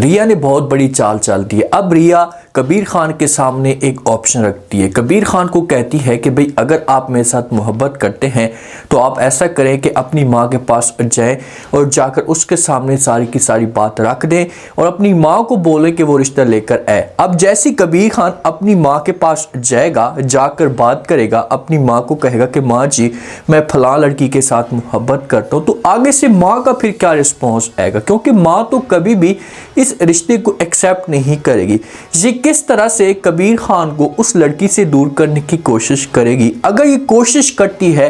रिया ने बहुत बड़ी चाल चल दी है। अब रिया कबीर खान के सामने एक ऑप्शन रखती है। कबीर खान को कहती है कि भाई अगर आप मेरे साथ मोहब्बत करते हैं तो आप ऐसा करें कि अपनी माँ के पास जाएं और जाकर उसके सामने सारी की सारी बात रख दें और अपनी माँ को बोलें कि वो रिश्ता लेकर आए। अब जैसी कबीर खान अपनी माँ के पास जाएगा, जाकर बात करेगा, अपनी माँ को कहेगा कि माँ जी मैं फलां लड़की के साथ मोहब्बत करता हूँ, तो आगे से माँ का फिर क्या रिस्पॉन्स आएगा? क्योंकि माँ तो कभी भी इस रिश्ते को एक्सेप्ट नहीं करेगी। ये किस तरह से कबीर खान को उस लड़की से दूर करने की कोशिश करेगी? अगर ये कोशिश करती है,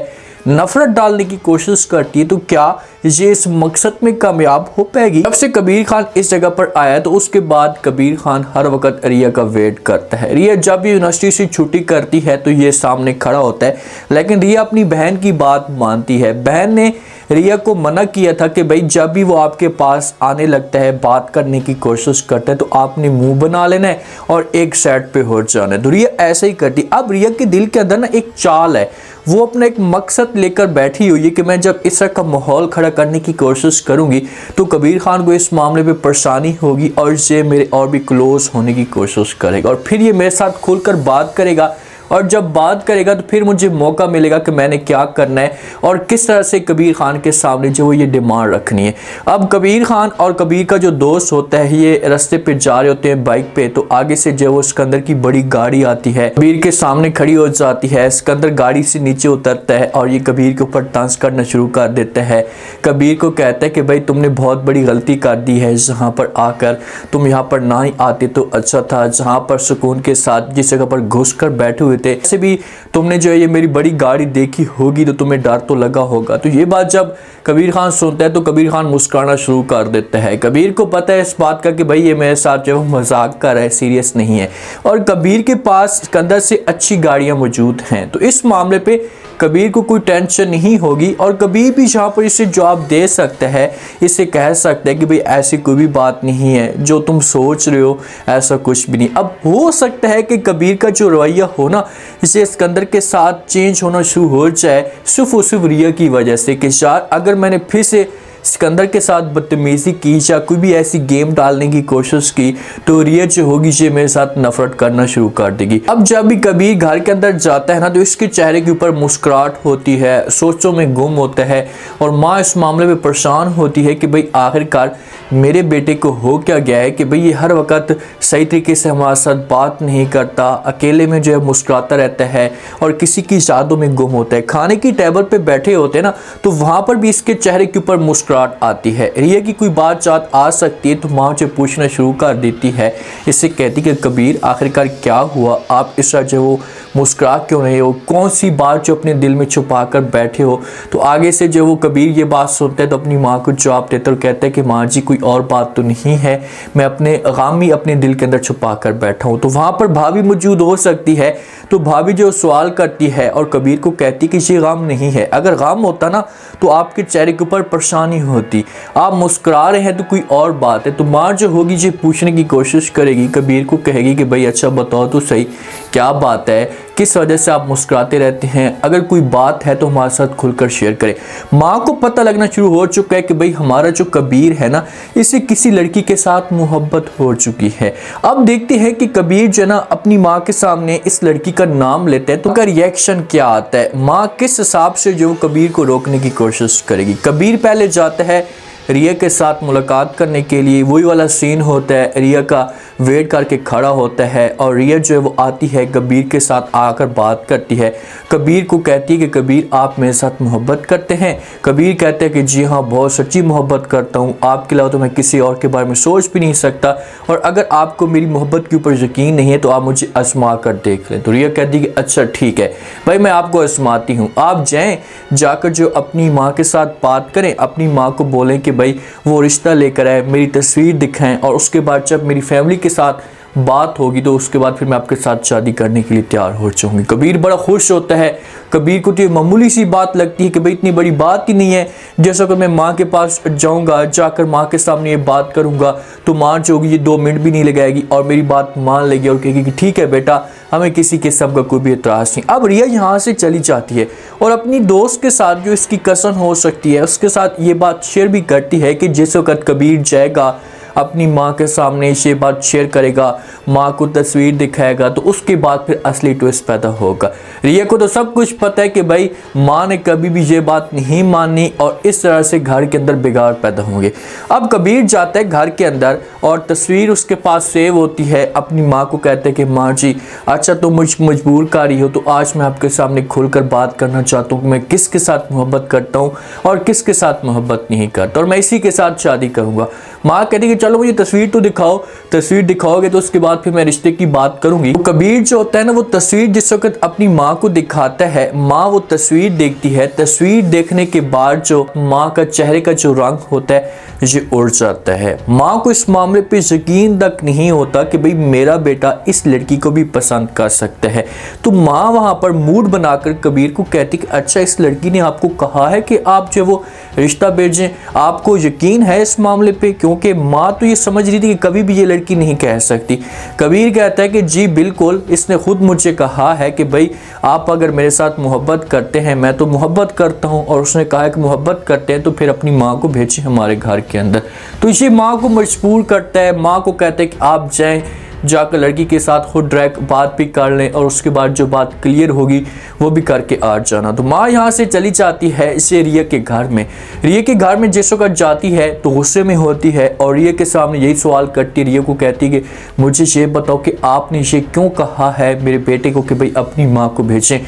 नफरत डालने की कोशिश करती है, तो क्या ये इस मकसद में कामयाब हो पाएगी? जब से कबीर खान इस जगह पर आया तो उसके बाद कबीर खान हर वक्त रिया का वेट करता है। रिया जब भी यूनिवर्सिटी से छुट्टी करती है तो ये सामने खड़ा होता है, लेकिन रिया अपनी बहन की बात मानती है। बहन ने रिया को मना किया था कि भाई जब भी वो आपके पास आने लगता है, बात करने की कोशिश करता है, तो आपने मुंह बना लेना है और एक साइड पे हो जाना है। तो रिया ऐसे ही करती। अब रिया के दिल के अंदर ना एक चाल है, वो अपना एक मकसद लेकर बैठी हुई है कि मैं जब इस तरह का माहौल खड़ा करने की कोशिश करूंगी तो कबीर खान को इस मामले पे परेशानी होगी और ये मेरे और भी क्लोज होने की कोशिश करेगा और फिर ये मेरे साथ खुलकर बात करेगा। और जब बात करेगा तो फिर मुझे मौका मिलेगा कि मैंने क्या करना है और किस तरह से कबीर खान के सामने जो वो ये डिमांड रखनी है। अब कबीर खान और कबीर का जो दोस्त होता है ये रास्ते पे जा रहे होते हैं बाइक पे, तो आगे से जो वो सिकंदर की बड़ी गाड़ी आती है, कबीर के सामने खड़ी हो जाती है। सिकंदर गाड़ी से नीचे उतरता है और ये कबीर के ऊपर डांस करना शुरू कर देता है। कबीर को कहता है कि भाई तुमने बहुत बड़ी गलती कर दी है, जहाँ पर आकर तुम यहाँ पर ना ही आते तो अच्छा था, जहाँ पर सुकून के साथ जिस जगह पर घुस कर बैठे हुए थे, ऐसे भी तुमने जो है ये मेरी बड़ी गाड़ी देखी होगी तो तुम्हें डर तो लगा होगा। तो ये बात जब कबीर खान सुनता है तो कबीर खान मुस्कुराना शुरू कर देता है। कबीर को पता है इस बात का कि भाई ये मेरे साथ जो मजाक कर रहा है, सीरियस नहीं है, और कबीर के पास सिकंदर से अच्छी गाड़ियां मौजूद हैं, तो इस मामले पे कबीर को कोई टेंशन नहीं होगी और कबीर भी जहाँ पर इसे जवाब दे सकता है, इसे कह सकता है कि भाई ऐसी कोई भी बात नहीं है, जो तुम सोच रहे हो ऐसा कुछ भी नहीं। अब हो सकता है कि कबीर का जो रवैया हो ना, इसे सिकंदर के साथ चेंज होना शुरू हो जाए सिर्फ और सिर्फ रिया की वजह से कि यार अगर मैंने फिर से सिकंदर के साथ बदतमीजी की या कोई भी ऐसी गेम डालने की कोशिश की तो रिया जो होगी ये मेरे साथ नफरत करना शुरू कर देगी। अब जब भी कबीर घर के अंदर जाता है ना तो इसके चेहरे के ऊपर मुस्कुराहट होती है, सोचों में गुम होता है और माँ इस मामले में परेशान होती है कि भाई आखिरकार मेरे बेटे को हो क्या गया है कि भाई ये हर वक्त सही तरीके से हमारे साथ बात नहीं करता, अकेले में जो है मुस्कुराता रहता है और किसी की यादों में गुम होता है। खाने की टेबल पे बैठे होते हैं ना तो वहाँ पर भी इसके चेहरे के ऊपर मुस्कुराहट आती है। रिया की कोई बात आ सकती है तो माँ से पूछना शुरू कर देती है, इससे कहती कि कबीर आखिरकार क्या हुआ, आप इस तरह जो मुस्कुरा क्यों रहे हो, कौन सी बात जो अपने दिल में छुपा कर बैठे हो। तो आगे से जो वो कबीर ये बात सुनता है तो अपनी माँ को जवाब देता है और कहता है कि माँ जी कोई और बात तो नहीं है, मैं अपने गम ही अपने दिल के अंदर छुपा कर बैठा हूँ। तो वहाँ पर भाभी मौजूद हो सकती है, तो भाभी जो सवाल करती है और कबीर को कहती कि ये गम नहीं है, अगर गम होता ना तो आपके चेहरे के ऊपर परेशानी होती, आप मुस्कुरा रहे हैं तो कोई और बात है। तो माँ जो होगी ये पूछने की कोशिश करेगी, कबीर को कहेगी कि भाई अच्छा बताओ तो सही क्या बात है, किस वजह से आप मुस्कुराते रहते हैं, अगर कोई बात है तो हमारे साथ खुलकर शेयर करें। माँ को पता लगना शुरू हो चुका है कि भाई हमारा जो कबीर है ना इसे किसी लड़की के साथ मोहब्बत हो चुकी है। अब देखते हैं कि कबीर जो ना अपनी माँ के सामने इस लड़की का नाम लेते हैं तो उसका रिएक्शन क्या आता है, माँ किस हिसाब से जो कबीर को रोकने की कोशिश करेगी। कबीर पहले जाता है रिया के साथ मुलाकात करने के लिए, वही वाला सीन होता है, रिया का वेट करके खड़ा होता है और रिया जो है वो आती है, कबीर के साथ आकर बात करती है। कबीर को कहती है कि कबीर आप मेरे साथ मोहब्बत करते हैं। कबीर कहते हैं कि जी हाँ बहुत सच्ची मोहब्बत करता हूँ, आपके अलावा तो मैं किसी और के बारे में सोच भी नहीं सकता, और अगर आपको मेरी मोहब्बत के ऊपर यकीन नहीं है तो आप मुझे आजमा कर देख लें। तो रिया कहती है कि अच्छा ठीक है भाई मैं आपको आजमाती हूँ, आप जाएँ जाकर जो अपनी माँ के साथ बात करें, अपनी माँ को बोलें कि भाई वो रिश्ता लेकर आए, मेरी तस्वीर दिखाएं और उसके बाद जब मेरी फैमिली के साथ बात होगी तो उसके बाद फिर मैं आपके साथ शादी करने के लिए तैयार हो जाऊंगी। कबीर बड़ा खुश होता है, कबीर को तो ये मामूली सी बात लगती है कि भाई इतनी बड़ी बात ही नहीं है, जैसा कि मैं माँ के पास जाऊंगा, जाकर माँ के सामने ये बात करूंगा तो माँ जो होगी ये 2 मिनट भी नहीं लगाएगी और मेरी बात मान लेगी और कहेगी कि ठीक है बेटा हमें किसी किस्म का कोई भी एतराज़ नहीं। अब रिया यहाँ से चली जाती है और अपनी दोस्त के साथ जो इसकी कसन हो सकती है उसके साथ ये बात शेयर भी करती है कि जिस वक्त कबीर जाएगा अपनी माँ के सामने ये बात शेयर करेगा, माँ को तस्वीर दिखाएगा, तो उसके बाद फिर असली ट्विस्ट पैदा होगा। रिया को तो सब कुछ पता है कि भाई माँ ने कभी भी ये बात नहीं मानी और इस तरह से घर के अंदर बिगाड़ पैदा होंगे। अब कबीर जाता है घर के अंदर और तस्वीर उसके पास सेव होती है। अपनी माँ को कहते हैं कि माँ जी अच्छा तुम मुझ मजबूर कर रही हो, तो आज मैं आपके सामने खुलकर बात करना चाहता हूँ कि मैं किसके साथ मोहब्बत करता हूँ और किसके साथ मोहब्बत नहीं करता, और मैं इसी के साथ शादी करूँगा। माँ कहती है कि चलो मुझे तस्वीर तो दिखाओ, तस्वीर दिखाओगे तो उसके बाद फिर मैं रिश्ते की बात करूंगी। तो कबीर जो होता है ना, वो तस्वीर जिस वक्त अपनी माँ को दिखाता है, माँ वो तस्वीर देखती है। तस्वीर देखने के बाद जो माँ का चेहरे का जो रंग होता है ये उड़ जाता है। माँ को इस मामले पे यकीन तक नहीं होता कि भाई मेरा बेटा इस लड़की को भी पसंद कर सकता है। तो माँ वहाँ पर मूड बनाकर कबीर को कहती कि अच्छा इस लड़की ने आपको कहा है कि आप जो वो रिश्ता भेजें, आपको यकीन है इस मामले पे? क्योंकि माँ तो ये समझ रही थी कि कभी भी ये लड़की नहीं कह सकती। कबीर कहता है कि जी बिल्कुल, इसने खुद मुझे कहा है कि भाई आप अगर मेरे साथ मोहब्बत करते हैं, मैं तो मोहब्बत करता हूँ, और उसने कहा है कि मोहब्बत करते हैं तो फिर अपनी माँ को भेजें हमारे घर के अंदर। तो ये माँ को मजबूर करता है। माँ को कहता है कि आप जाएं, जाकर लड़की के साथ खुद डायरेक्ट बात भी कर लें और उसके बाद जो बात क्लियर होगी वो भी करके आ जाना। तो माँ यहाँ से चली जाती है इसे रिया के घर में। रिया के घर में जिस वक्त जाती है तो गुस्से में होती है और रिया के सामने यही सवाल करती है। रिया को कहती है कि मुझे ये बताओ कि आपने ये क्यों कहा है मेरे बेटे को कि भाई अपनी माँ को भेजें,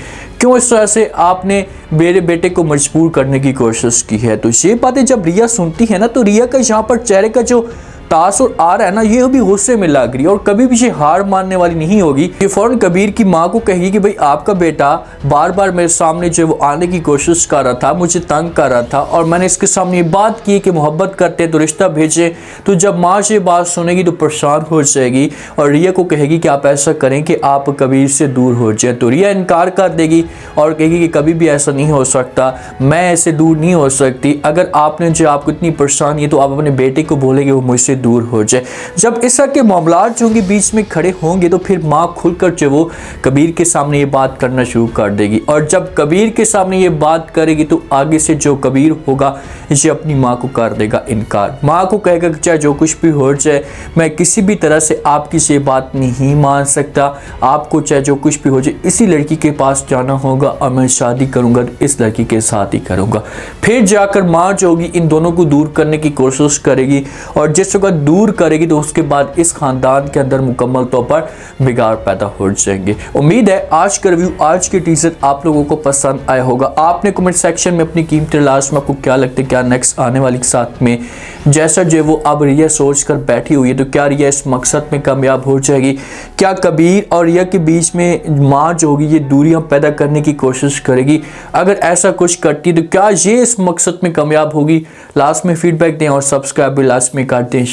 क्यों इस तरह से आपने मेरे बेटे को मजबूर करने की कोशिश की है। तो ये बातें जब रिया सुनती है ना, तो रिया का यहाँ पर चेहरे का जो तासुर आ रहा है ना, ये भी गुस्से में लग रही है और कभी भी ये हार मानने वाली नहीं होगी। ये फौरन कबीर की माँ को कहेगी कि भाई आपका बेटा बार बार मेरे सामने जो वो आने की कोशिश कर रहा था, मुझे तंग कर रहा था, और मैंने इसके सामने ये बात की कि मोहब्बत करते हैं तो रिश्ता भेजे। तो जब माँ ये बात सुनेगी तो परेशान हो जाएगी और रिया को कहेगी कि आप ऐसा करें कि आप कबीर से दूर हो जाए। तो रिया इनकार कर देगी और कहेगी कि कभी भी ऐसा नहीं हो सकता, मैं ऐसे दूर नहीं हो सकती। अगर आपने जो आपको इतनी परेशानी है तो आप अपने बेटे को बोलेंगे वो मुझसे दूर हो जाए। जब इस तरह के मामलात जो होंगे बीच में खड़े होंगे तो फिर माँ खुलकर जो वो कबीर के सामने ये बात करना शुरू कर देगी, और जब कबीर के सामने ये बात करेगी तो आगे से जो कबीर होगा ये अपनी माँ को कर देगा इनकार। माँ को कहेगा कि चाहे जो कुछ भी हो जाए मैं किसी भी तरह से आपकी ये बात नहीं मान सकता, आपको चाहे जो कुछ भी हो जाए इसी लड़की के पास जाना होगा और मैं शादी करूँगा तो इस लड़की के साथ ही करूँगा। फिर जाकर माँ जो होगी इन दोनों को दूर करने की कोशिश करेगी, और जिस वक्त दूर करेगी तो उसके बाद इस खानदान के अंदर मुकम्मल तौर पर बिगाड़ पैदा हो जाएंगे। उम्मीद है आज का रिव्यू, आज के टीजर आप लोगों को पसंद आया होगा। आपने कमेंट सेक्शन में अपनी कीमती लास्ट में आपको क्या लगता है क्या नेक्स्ट आने वाली के साथ में, जैसा जो वो अब रिया सोच कर बैठी हुई है, तो क्या रिया इस मकसद में कामयाब हो जाएगी? क्या कबीर और रिया के बीच में माँ जो होगी ये दूरियां पैदा करने की कोशिश करेगी? अगर ऐसा कुछ करती तो क्या ये इस मकसद में कामयाब होगी? लास्ट में फीडबैक दें और सब्सक्राइब भी लास्ट में कर दें।